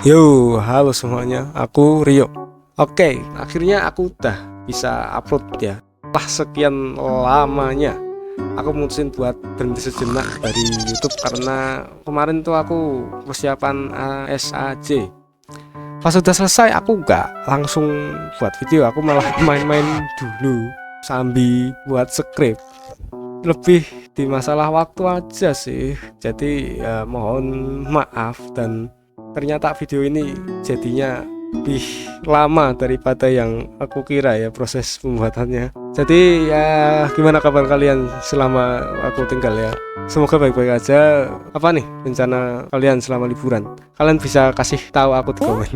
Yo, halo semuanya, aku Rio. Oke, akhirnya aku udah bisa upload ya. Setelah sekian lamanya, aku mutusin buat berhenti sejenak dari YouTube karena kemarin tuh aku persiapan ASAJ. Pas sudah selesai, aku nggak langsung buat video, aku malah main-main dulu sambil buat skrip. Lebih di masalah waktu aja sih. Jadi mohon maaf, dan ternyata video ini jadinya lebih lama daripada yang aku kira ya proses pembuatannya. Jadi ya gimana kabar kalian selama aku tinggal ya? Semoga baik-baik aja. Apa nih rencana kalian selama liburan? Kalian bisa kasih tahu aku di komen.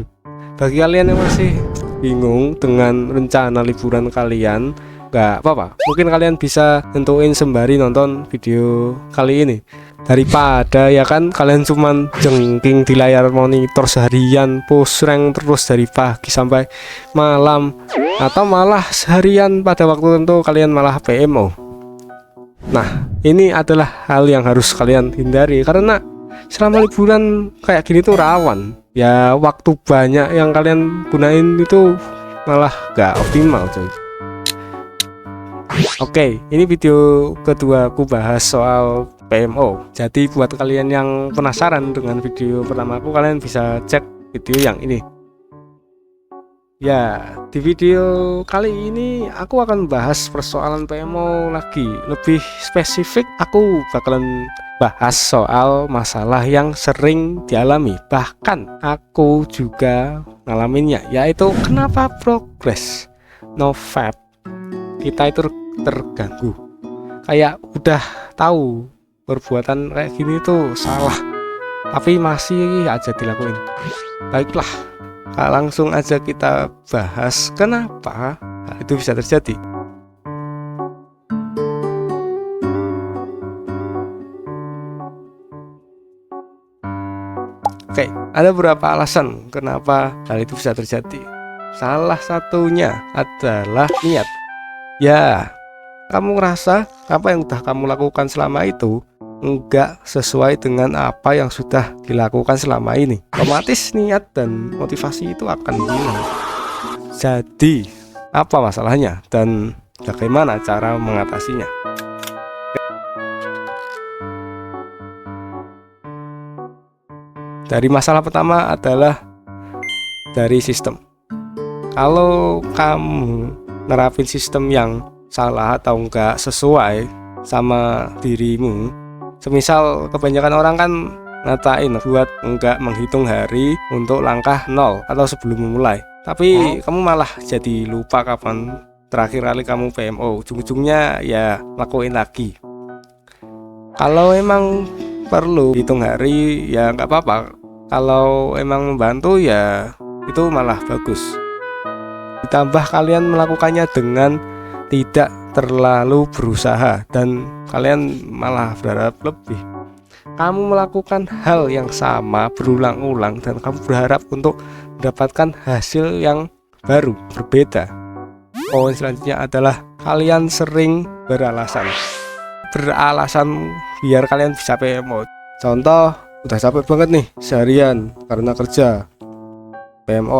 Bagi kalian yang masih bingung dengan rencana liburan kalian, nggak apa-apa, mungkin kalian bisa nentuin sembari nonton video kali ini daripada ya kan kalian cuman jengking di layar monitor seharian, push rank terus dari pagi sampai malam, atau malah seharian pada waktu tertentu kalian malah PMO. Nah, ini adalah hal yang harus kalian hindari karena selama liburan kayak gini tuh rawan ya, waktu banyak yang kalian gunain itu malah gak optimal coy. Oke, ini video kedua aku bahas soal PMO. Jadi buat kalian yang penasaran dengan video pertama aku, kalian bisa cek video yang ini. Ya, di video kali ini aku akan bahas persoalan PMO lagi. Lebih spesifik, aku bakalan bahas soal masalah yang sering dialami. Bahkan aku juga ngalaminnya, yaitu kenapa progres nofap kita itu terganggu. Kayak udah tahu perbuatan kayak gini tuh salah, tapi masih aja dilakuin. Baiklah, langsung aja kita bahas kenapa hal itu bisa terjadi. Oke, ada beberapa alasan kenapa hal itu bisa terjadi. Salah satunya adalah niat. Ya, kamu ngerasa apa yang udah kamu lakukan selama itu enggak sesuai dengan apa yang sudah dilakukan selama ini. Otomatis niat dan motivasi itu akan hilang. Jadi, apa masalahnya dan bagaimana cara mengatasinya? Dari masalah pertama adalah dari sistem. Kalau kamu nerapin sistem yang salah atau enggak sesuai sama dirimu, semisal kebanyakan orang kan ngatain buat enggak menghitung hari untuk langkah 0 atau sebelum memulai, tapi kamu malah jadi lupa kapan terakhir kali kamu PMO. Ujung-ujungnya ya lakuin lagi. Kalau emang perlu hitung hari ya nggak apa-apa, kalau emang membantu ya itu malah bagus. Ditambah kalian melakukannya dengan tidak terlalu berusaha dan kalian malah berharap lebih. Kamu melakukan hal yang sama berulang-ulang dan kamu berharap untuk mendapatkan hasil yang baru, berbeda. Poin selanjutnya adalah kalian sering beralasan biar kalian bisa PMO. Contoh, udah capek banget nih seharian karena kerja, PMO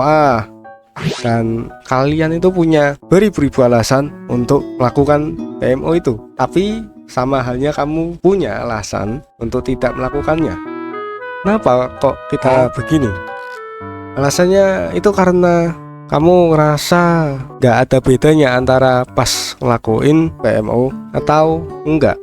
dan kalian itu punya beribu-ribu alasan untuk melakukan PMO itu, tapi sama halnya kamu punya alasan untuk tidak melakukannya. Kenapa kok kita begini? Alasannya itu karena kamu ngerasa gak ada bedanya antara pas ngelakuin PMO atau enggak.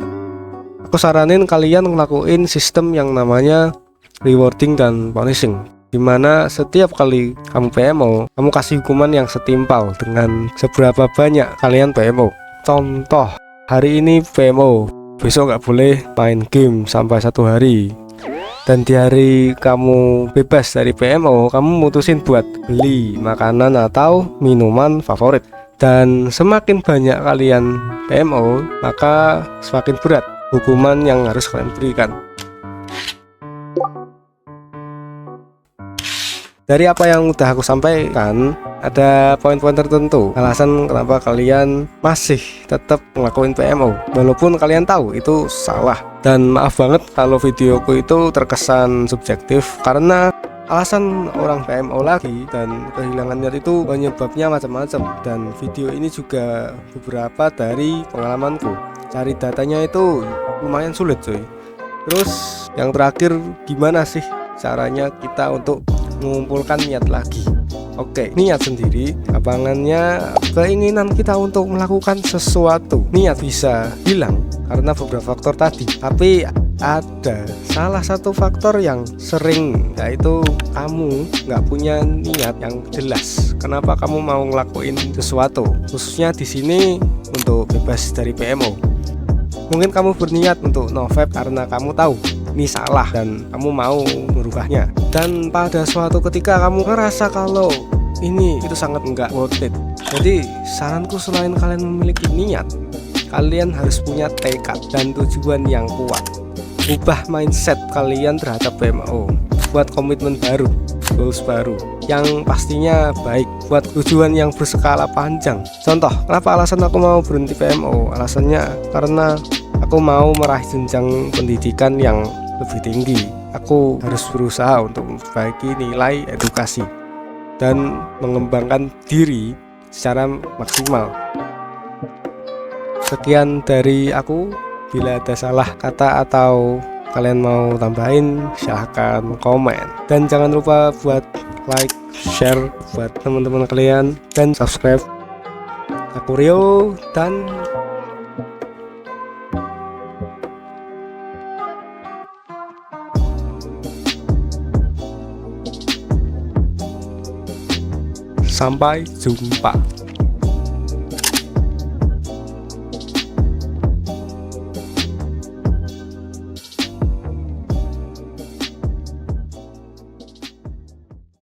Aku saranin kalian ngelakuin sistem yang namanya rewarding dan punishing, dimana setiap kali kamu PMO, kamu kasih hukuman yang setimpal dengan seberapa banyak kalian PMO. Contoh, hari ini PMO, besok nggak boleh main game sampai 1 hari. Dan di hari kamu bebas dari PMO, kamu mutusin buat beli makanan atau minuman favorit. Dan semakin banyak kalian PMO, maka semakin berat hukuman yang harus kalian berikan. Dari apa yang udah aku sampaikan, ada poin-poin tertentu alasan kenapa kalian masih tetap ngelakuin PMO walaupun kalian tahu itu salah. Dan maaf banget kalau videoku itu terkesan subjektif, karena alasan orang PMO lagi, dan kehilangan niat itu penyebabnya macam-macam. Dan video ini juga beberapa dari pengalamanku. Cari datanya itu lumayan sulit cuy. Terus yang terakhir, gimana sih caranya kita untuk mengumpulkan niat lagi? Oke, niat sendiri gampangnya keinginan kita untuk melakukan sesuatu. Niat bisa hilang karena beberapa faktor tadi, tapi ada salah satu faktor yang sering, yaitu kamu nggak punya niat yang jelas. Kenapa kamu mau ngelakuin sesuatu? Khususnya di sini untuk bebas dari PMO. Mungkin kamu berniat untuk no-vape karena kamu tahu ini salah dan kamu mau merubahnya. Dan pada suatu ketika kamu ngerasa kalau ini itu sangat nggak worth it. Jadi saranku, selain kalian memiliki niat, kalian harus punya tekad dan tujuan yang kuat. Ubah mindset kalian terhadap PMO, buat komitmen baru, goals baru yang pastinya baik, buat tujuan yang berskala panjang. Contoh, kenapa alasan aku mau berhenti PMO? Alasannya karena aku mau meraih jenjang pendidikan yang lebih tinggi. Aku harus berusaha untuk memperbaiki nilai edukasi dan mengembangkan diri secara maksimal. Sekian dari aku. Bila ada salah kata atau kalian mau tambahin, silahkan komen. Dan jangan lupa buat like, share buat teman-teman kalian, dan subscribe. Aku Rio, dan sampai jumpa.